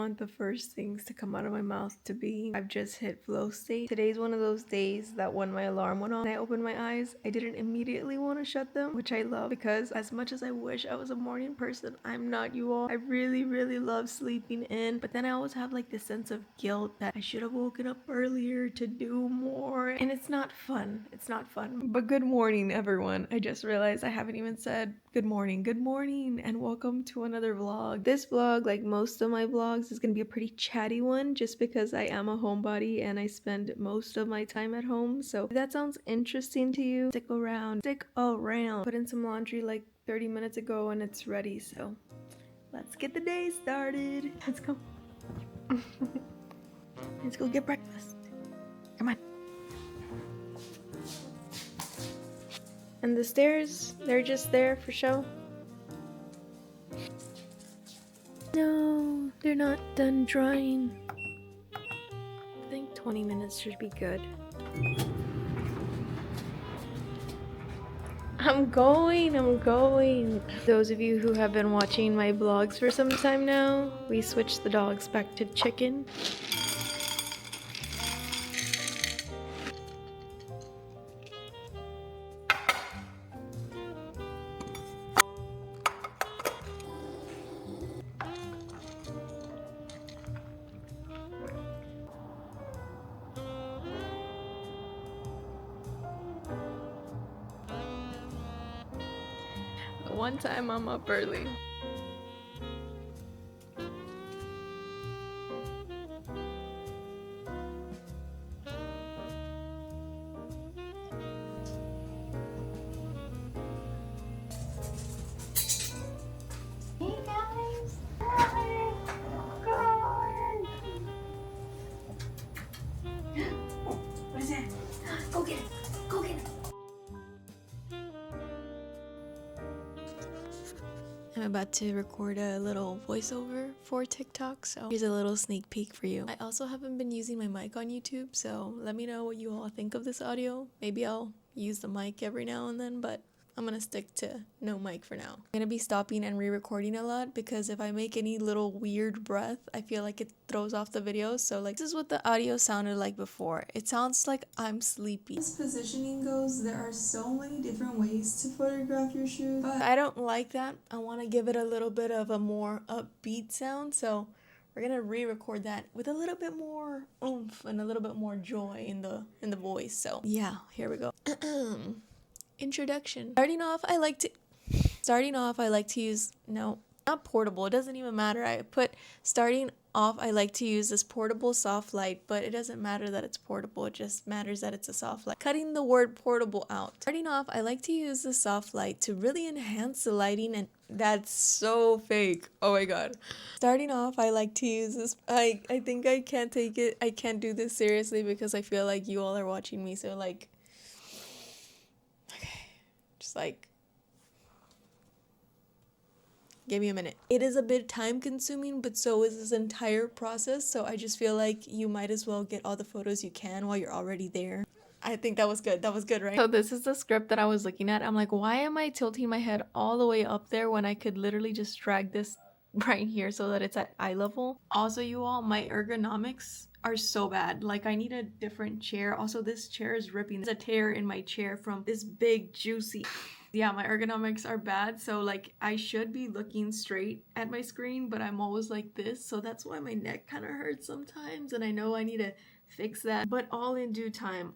want the first things to come out of my mouth to be I've just hit flow state. Today's one of those days that when my alarm went off and I opened my eyes, I didn't immediately want to shut them, which I love because as much as I wish I was a morning person, I'm not, you all. I really love sleeping in, but then I always have like this sense of guilt that I should have woken up earlier to do more, and it's not fun. It's not fun. But good morning, everyone. I just realized I haven't even said good morning, and welcome to another vlog. This vlog, like most of my vlogs, is gonna be a pretty chatty one just because I am a homebody and I spend most of my time at home. So if that sounds interesting to you, stick around. Put in some laundry like 30 minutes ago and it's ready, so let's get the day started. Let's go. Let's go get breakfast. Come on. And the stairs, they're just there for show. No, they're not done drying. I think 20 minutes should be good. I'm going. Those of you who have been watching my vlogs for some time now, we switched the dogs back to chicken. One time I'm up early. Hey guys! Hi! God! What is that? Go get it! Go get it! I'm about to record a little voiceover for TikTok, so here's a little sneak peek for you. I also haven't been using my mic on YouTube, so let me know what you all think of this audio. Maybe I'll use the mic every now and then, but I'm gonna stick to no mic for now. I'm gonna be stopping and re-recording a lot because if I make any little weird breath, I feel like it throws off the video. So like this is what the audio sounded like before. It sounds like I'm sleepy. As positioning goes, there are so many different ways to photograph your shoes, but I don't like that. I want to give it a little bit of a more upbeat sound, so we're gonna re-record that with a little bit more oomph and a little bit more joy in the voice. So yeah, here we go. Introduction. Starting off, I like to use, no, not portable. It doesn't even matter. Starting off, I like to use this portable soft light, but it doesn't matter that it's portable. It just matters that it's a soft light. Cutting the word portable out. Starting off, I like to use the soft light to really enhance the lighting, and that's so fake. Oh my god. Starting off, I like to use this. I think I can't take it. I can't do this seriously because I feel like you all are watching me, so like, just like, give me a minute. It is a bit time consuming, but so is this entire process. So I just feel like you might as well get all the photos you can while you're already there. I think that was good. That was good, right? So this is the script that I was looking at. I'm like, why am I tilting my head all the way up there when I could literally just drag this right here so that it's at eye level? Also, you all, my ergonomics are so bad. Like, I need a different chair. Also, this chair is ripping. There's a tear in my chair from this big juicy. Yeah, my ergonomics are bad, so like I should be looking straight at my screen, but I'm always like this, so that's why my neck kind of hurts sometimes, and I know I need to fix that, but all in due time.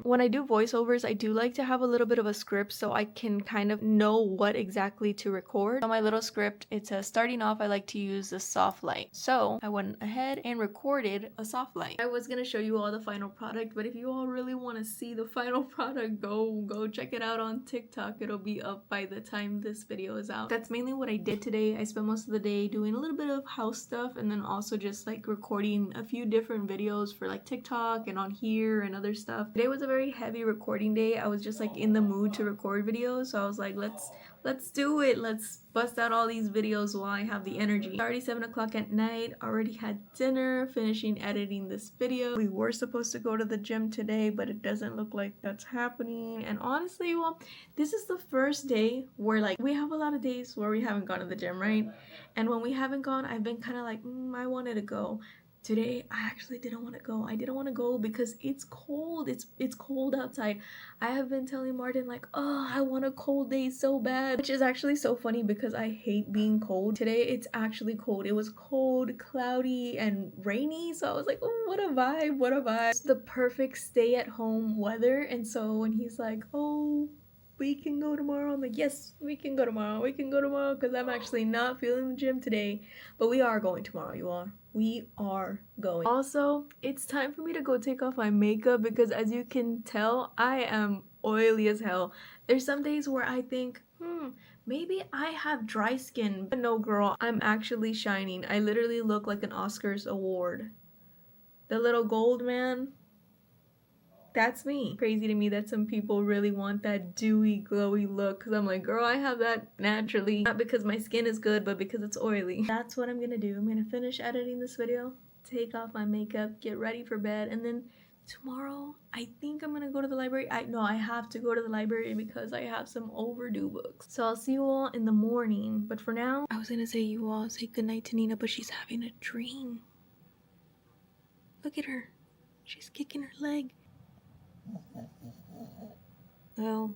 When I do voiceovers, I do like to have a little bit of a script so I can kind of know what exactly to record. On my little script, it says, starting off, I like to use the soft light. So I went ahead and recorded a soft light. I was gonna show you all the final product, but if you all really want to see the final product, go check it out on TikTok. It'll be up by the time this video is out. That's mainly what I did today. I spent most of the day doing a little bit of house stuff and then also just like recording a few different videos videos for like TikTok and on here and other stuff. Today was a very heavy recording day. I was just like in the mood to record videos, so I was like, let's do it. Let's bust out all these videos while I have the energy. It's already 7 o'clock at night. Already had dinner, finishing editing this video. We were supposed to go to the gym today, but it doesn't look like that's happening. And honestly, well, this is the first day where like we have a lot of days where we haven't gone to the gym, right? And when we haven't gone, I've been kind of like, I wanted to go. Today, I actually didn't want to go. I didn't want to go because it's cold. It's cold outside. I have been telling Martin like, oh, I want a cold day so bad. Which is actually so funny because I hate being cold. Today, it's actually cold. It was cold, cloudy, and rainy. So I was like, oh, what a vibe, what a vibe. It's the perfect stay-at-home weather. And so when he's like, oh, we can go tomorrow, I'm like, yes, we can go tomorrow. We can go tomorrow because I'm actually not feeling the gym today. But we are going tomorrow, you all. We are going. Also, it's time for me to go take off my makeup because as you can tell, I am oily as hell. There's some days where I think, maybe I have dry skin. But no, girl, I'm actually shining. I literally look like an Oscars award. The little gold man, that's me. Crazy to me that some people really want that dewy, glowy look because I'm like, girl, I have that naturally. Not because my skin is good, but because it's oily. That's what I'm gonna do. I'm gonna finish editing this video, take off my makeup, get ready for bed, and then tomorrow, I think I'm gonna go to the library. I have to go to the library because I have some overdue books. So I'll see you all in the morning. But for now, I was gonna say you all say goodnight to Nina, but she's having a dream. Look at her. She's kicking her leg. Well,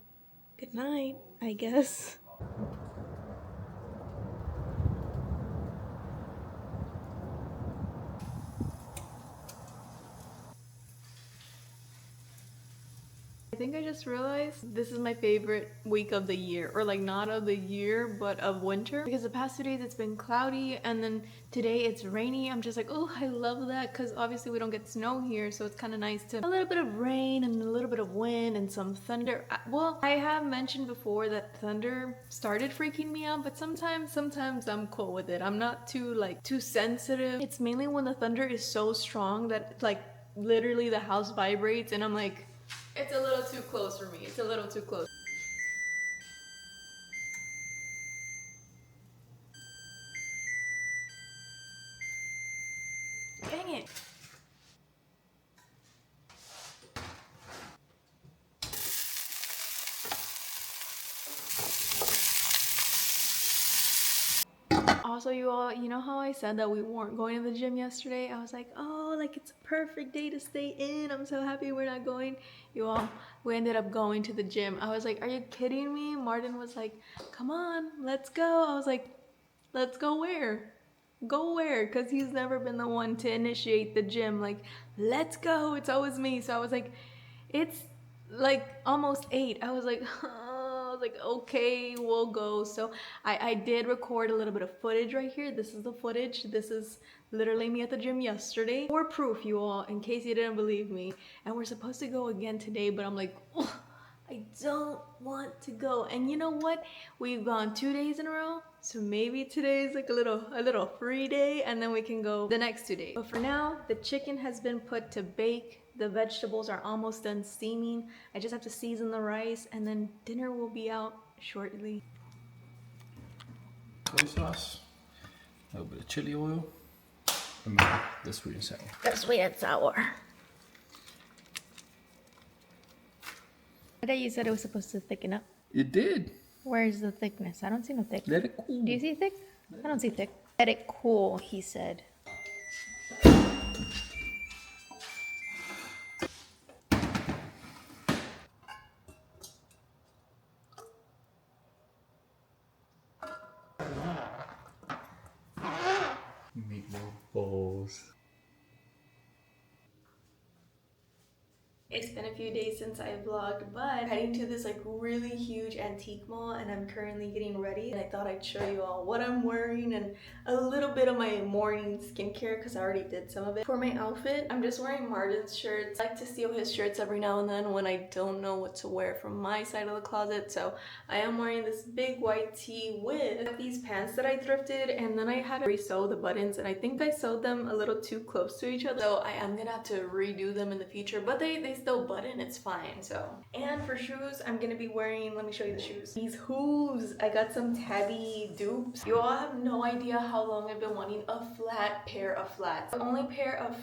good night, I guess. I think I just realized this is my favorite week of the year, or like not of the year, but of winter, because the past 2 days it's been cloudy and then today it's rainy. I'm just like, oh, I love that because obviously we don't get snow here, so it's kind of nice to a little bit of rain and a little bit of wind and some thunder. Well, I have mentioned before that thunder started freaking me out, but sometimes I'm cool with it. I'm not too sensitive. It's mainly when the thunder is so strong that like literally the house vibrates and I'm like, it's a little too close for me. It's a little too close. Dang it. Also, you all, you know how I said that we weren't going to the gym yesterday? I was like, oh, like it's a perfect day to stay in. I'm so happy we're not going. You all, we ended up going to the gym. I was like, are you kidding me? Martin was like, come on, let's go. I was like, let's go where? Go where? Because he's never been the one to initiate the gym. Like, let's go. It's always me. So I was like, it's like almost 8. I was like, okay, we'll go. So I did record a little bit of footage right here. This is the footage. This is literally me at the gym yesterday. For proof, you all, in case you didn't believe me. And we're supposed to go again today, but I'm like, oh, I don't want to go. And you know what? We've gone 2 days in a row. So maybe today is like a little free day and then we can go the next 2 days. But for now, the chicken has been put to bake. The vegetables are almost done steaming. I just have to season the rice and then dinner will be out shortly. Soy sauce, a little bit of chili oil, and the sweet and sour. The sweet and sour. I thought you said it was supposed to thicken up. It did. Where's the thickness? I don't see no thick. Let it cool. Do you see thick? I don't see thick. Let it cool, he said. Meatloaf bowls. It's been a few days since I vlogged, but I'm heading to this like really huge antique mall and I'm currently getting ready. And I thought I'd show you all what I'm wearing and a little bit of my morning skincare because I already did some of it. For my outfit, I'm just wearing Martin's shirts. I like to steal his shirts every now and then when I don't know what to wear from my side of the closet. So I am wearing this big white tee with these pants that I thrifted, and then I had to re-sew the buttons and I think I sewed them a little too close to each other. So I am gonna have to redo them in the future, but they still button, it's fine. So, and for shoes, I'm gonna be wearing, let me show you the shoes, these hooves. I got some tabby dupes. You all have no idea how long I've been wanting a flat pair of flats. The only pair of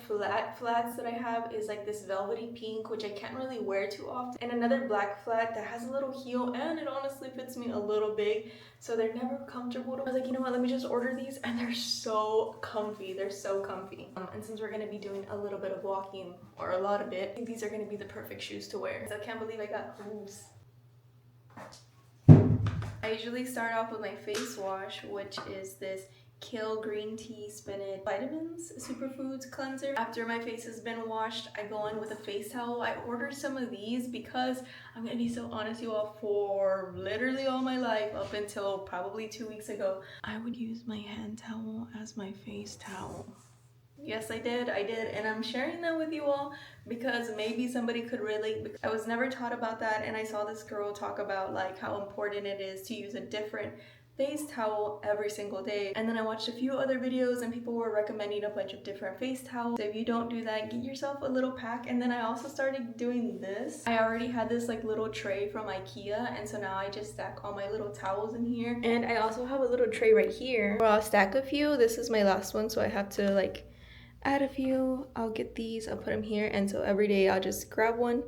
flats that I have is like this velvety pink, which I can't really wear too often, and another black flat that has a little heel and it honestly fits me a little big, so they're never comfortable. I was like, you know what, let me just order these, and they're so comfy. They're so comfy. And since we're gonna be doing a little bit of walking, or a lot of it, I think these are gonna be the perfect shoes to wear. So I can't believe I got hooves. I usually start off with my face wash, which is this kale green tea spinach vitamins superfoods cleanser. After my face has been washed, I go in with a face towel. I ordered some of these because I'm gonna be so honest, you all, for literally all my life up until probably 2 weeks ago, I would use my hand towel as my face towel. Yes, I did, and I'm sharing that with you all because maybe somebody could relate. I was never taught about that, and I saw this girl talk about like how important it is to use a different face towel every single day. And then I watched a few other videos and people were recommending a bunch of different face towels. So if you don't do that, get yourself a little pack. And then I also started doing this. I already had this like little tray from IKEA, and so now I just stack all my little towels in here. And I also have a little tray right here where I'll stack a few. This is my last one, so I have to like add a few. I'll get these, I'll put them here, and so every day I'll just grab one,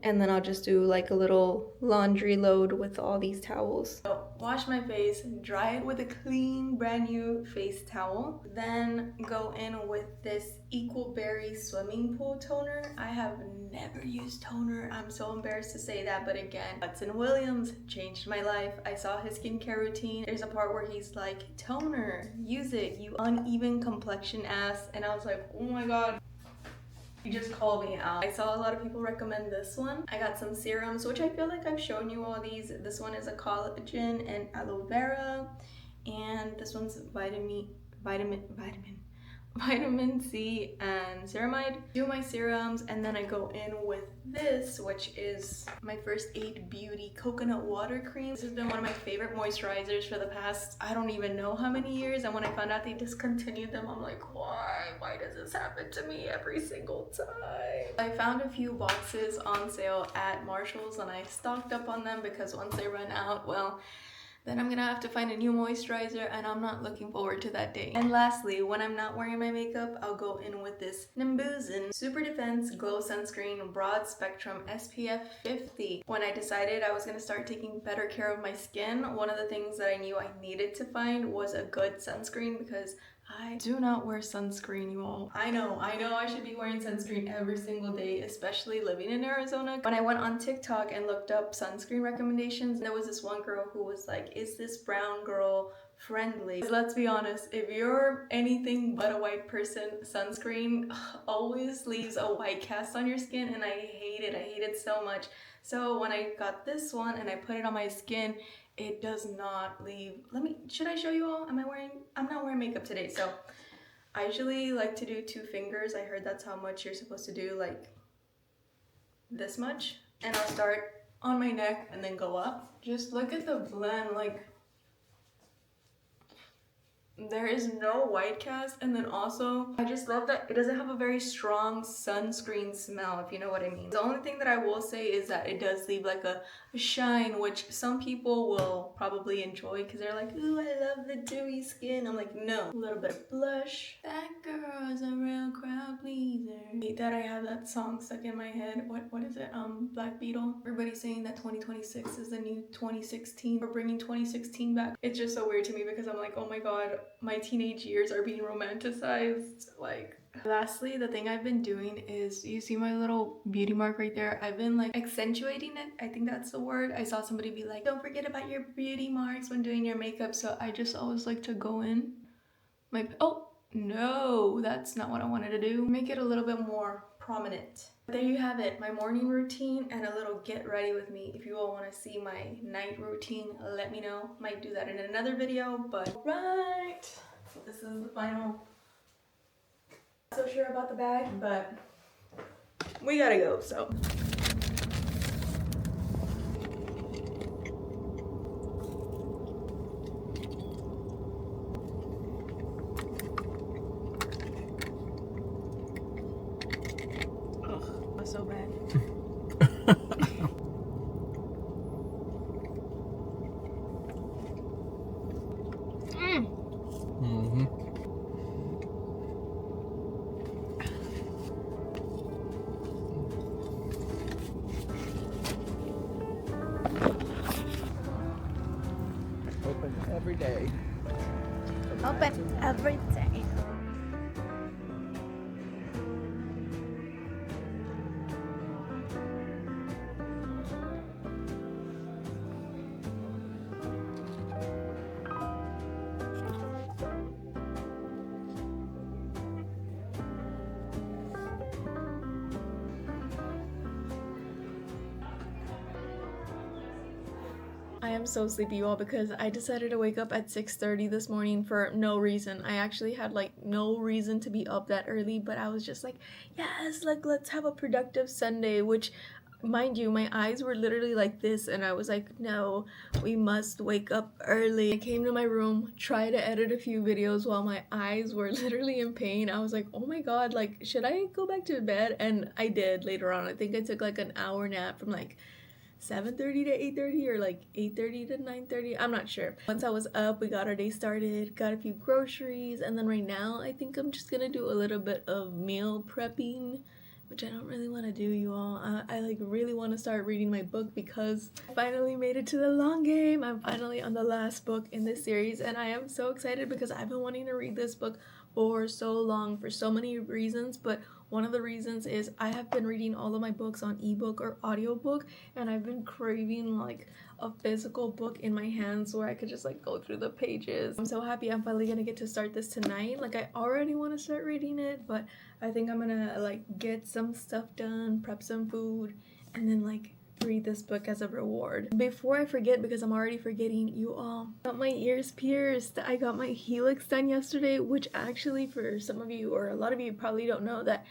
and then I'll just do like a little laundry load with all these towels. So wash my face, dry it with a clean brand new face towel, then go in with this Equal Berry swimming pool toner. I have never used toner. I'm so embarrassed to say that, but again, Hudson Williams changed my life. I saw his skincare routine. There's a part where he's like, toner, use it, you uneven complexion ass, and I was like, oh my god. You just called me out. I saw a lot of people recommend this one. I got some serums, which I feel like I've shown you all these. This one is a collagen and aloe vera, and this one's vitamin C and ceramide. Do my serums, and then I go in with this, which is my First Aid Beauty coconut water cream. This has been one of my favorite moisturizers for the past, I don't even know how many years, and when I found out they discontinued them, I'm like, why does this happen to me every single time? I found a few boxes on sale at Marshall's and I stocked up on them because once they run out, well, then I'm gonna have to find a new moisturizer, and I'm not looking forward to that day. And lastly, when I'm not wearing my makeup, I'll go in with this Nimbuzin Super Defense Glow Sunscreen Broad Spectrum SPF 50. When I decided I was gonna start taking better care of my skin, one of the things that I knew I needed to find was a good sunscreen because I do not wear sunscreen, you all. I know I should be wearing sunscreen every single day, especially living in Arizona. When I went on TikTok and looked up sunscreen recommendations, there was this one girl who was like, is this brown girl friendly? Let's be honest, if you're anything but a white person, sunscreen always leaves a white cast on your skin, and I hate it so much. So when I got this one and I put it on my skin, it does not leave. Should I show you all? I'm not wearing makeup today, so I usually like to do 2 fingers. I heard that's how much you're supposed to do, like this much. And I'll start on my neck and then go up. Just look at the blend, like there is no white cast, and then also I just love that it doesn't have a very strong sunscreen smell, if you know what I mean. The only thing that I will say is that it does leave like a shine, which some people will probably enjoy because they're like, ooh, I love the dewy skin. I'm like, no. A little bit of blush. That girl's a real crowd pleaser. I hate that I have that song stuck in my head. What is it? Black Beetle. Everybody's saying that 2026 is the new 2016. We're bringing 2016 back. It's just so weird to me because I'm like, oh my god, my teenage years are being romanticized. Like, lastly, the thing I've been doing is, you see my little beauty mark right there? I've been like accentuating it. I think that's the word. I saw somebody be like, don't forget about your beauty marks when doing your makeup. So I just always like to go in my, oh no, that's not what I wanted to do. Make it a little bit more prominent. There you have it, my morning routine and a little get ready with me. If you all want to see my night routine, let me know. Might do that in another video, but right. So this is the final. Not so sure about the bag, but we gotta go, so. So bad. Open every day. Open every day. I am so sleepy, you all, because I decided to wake up at 6:30 this morning for no reason. I actually had like no reason to be up that early, but I was just like, yes, like let's have a productive Sunday, which mind you, my eyes were literally like this, and I was like, no, we must wake up early. I came to my room, tried to edit a few videos while my eyes were literally in pain. I was like, oh my god, like should I go back to bed? And I did later on. I think I took like an hour nap from like 7:30 to 8:30 or like 8:30 to 9:30. I'm not sure. Once I was up, we got our day started, got a few groceries, and then right now I think I'm just gonna do a little bit of meal prepping, which I don't really want to do, you all. I like really want to start reading my book because I finally made it to the long game. I'm finally on the last book in this series, and I am so excited because I've been wanting to read this book for so long for so many reasons, but one of the reasons is I have been reading all of my books on ebook or audiobook, and I've been craving like a physical book in my hands where I could just like go through the pages. I'm so happy I'm finally gonna get to start this tonight. Like I already want to start reading it, but I think I'm gonna like get some stuff done, prep some food, and then like read this book as a reward. Before I forget, because I'm already forgetting, you all, I got my ears pierced. I got my helix done yesterday, which actually for some of you or a lot of you probably don't know that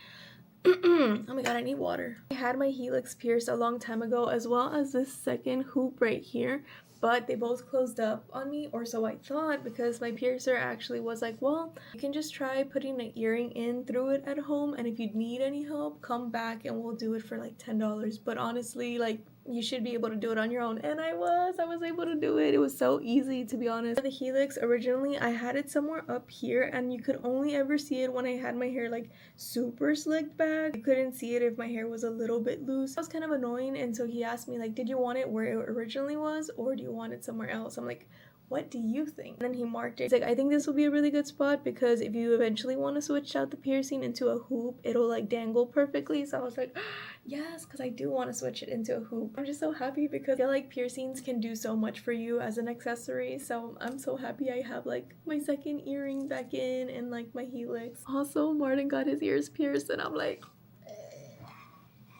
oh my god, I need water. I had my helix pierced a long time ago, as well as this second hoop right here, but they both closed up on me, or so I thought, because my piercer actually was like, well, you can just try putting an earring in through it at home, and if you need any help, come back and we'll do it for like $10. But honestly, like, you should be able to do it on your own, and I was able to do it. It was so easy, to be honest. The helix, originally I had it somewhere up here, and you could only ever see it when I had my hair like super slicked back. You couldn't see it if my hair was a little bit loose. That was kind of annoying, and so he asked me like, did you want it where it originally was, or do you want it somewhere else? I'm like, what do you think? And then he marked it. He's like, I think this will be a really good spot because if you eventually want to switch out the piercing into a hoop, it'll like dangle perfectly. So I was like, yes, because I do want to switch it into a hoop. I'm just so happy because I feel like piercings can do so much for you as an accessory. So I'm so happy I have like my second earring back in and like my helix. Also, Martin got his ears pierced, and I'm like,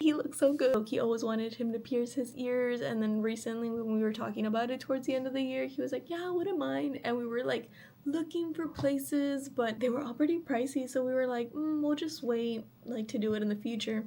he looks so good. He always wanted him to pierce his ears, and then recently when we were talking about it towards the end of the year, he was like, yeah, I wouldn't mind. And we were like looking for places, but they were all pretty pricey, so we were like, we'll just wait like to do it in the future.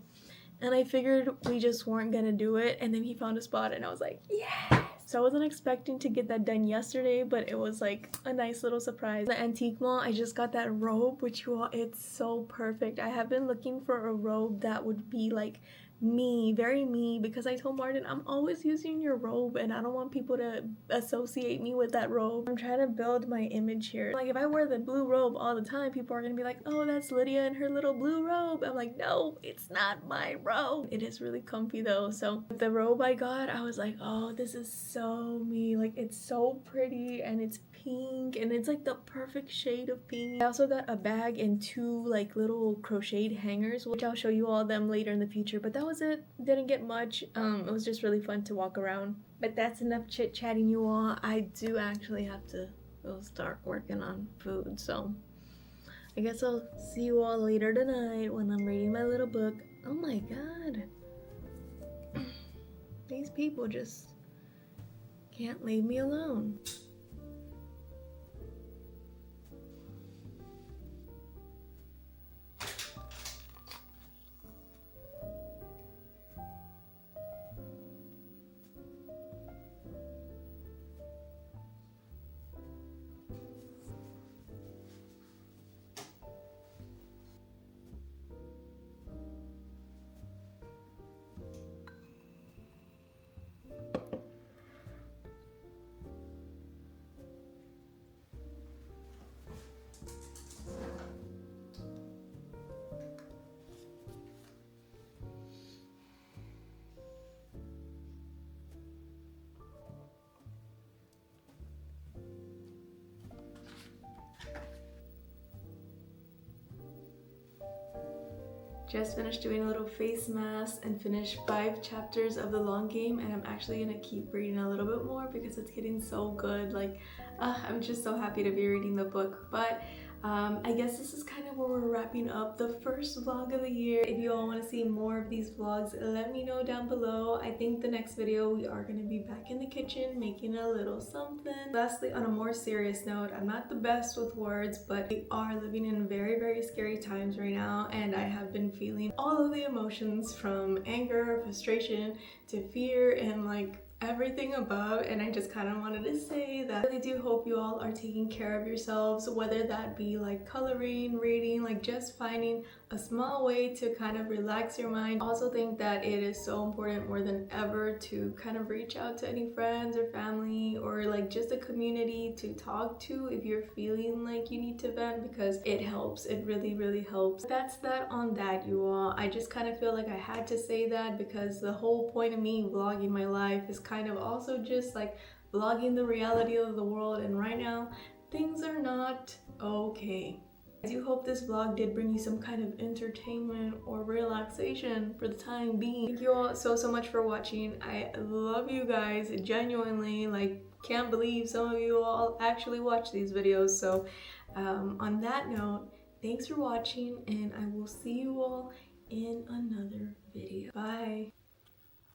And I figured we just weren't gonna do it, and then he found a spot, and I was like, yes! So I wasn't expecting to get that done yesterday, but it was like a nice little surprise. The antique mall, I just got that robe, which you all, it's so perfect. I have been looking for a robe that would be like me, very me, because I told Martin I'm always using your robe and I don't want people to associate me with that robe. I'm trying to build my image here. Like if I wear the blue robe all the time, people are gonna be like, oh, that's Lydia in her little blue robe. I'm like, no, it's not my robe. It is really comfy though. So the robe I got, I was like, oh, this is so me. Like it's so pretty and it's pink and it's like the perfect shade of pink. I also got a bag and two like little crocheted hangers, which I'll show you all them later in the future, but that was it. Didn't get much. It was just really fun to walk around. But that's enough chit-chatting, you all. I do actually have to go start working on food, so I guess I'll see you all later tonight when I'm reading my little book. Oh my god. These people just can't leave me alone. Just finished doing a little face mask and finished 5 chapters of the long game, and I'm actually gonna keep reading a little bit more because it's getting so good. Like, I'm just so happy to be reading the book. But I guess this is kind of where we're wrapping up the first vlog of the year. If you all want to see more of these vlogs, let me know down below. I think the next video we are going to be back in the kitchen making a little something. Lastly, on a more serious note, I'm not the best with words, but we are living in very, very scary times right now, and I have been feeling all of the emotions from anger, frustration to fear, and like everything above. And I just kind of wanted to say that I really do hope you all are taking care of yourselves, whether that be like coloring, reading, like just finding a small way to kind of relax your mind. I also think that it is so important more than ever to kind of reach out to any friends or family or like just a community to talk to if you're feeling like you need to vent, because it helps. It really, really helps. That's that on that, you all. I just kind of feel like I had to say that because the whole point of me vlogging my life is kind of also just like vlogging the reality of the world, and right now things are not okay. I do hope this vlog did bring you some kind of entertainment or relaxation for the time being. Thank you all so much for watching. I love you guys genuinely. Like, can't believe some of you all actually watch these videos. So on that note, thanks for watching, and I will see you all in another video. Bye.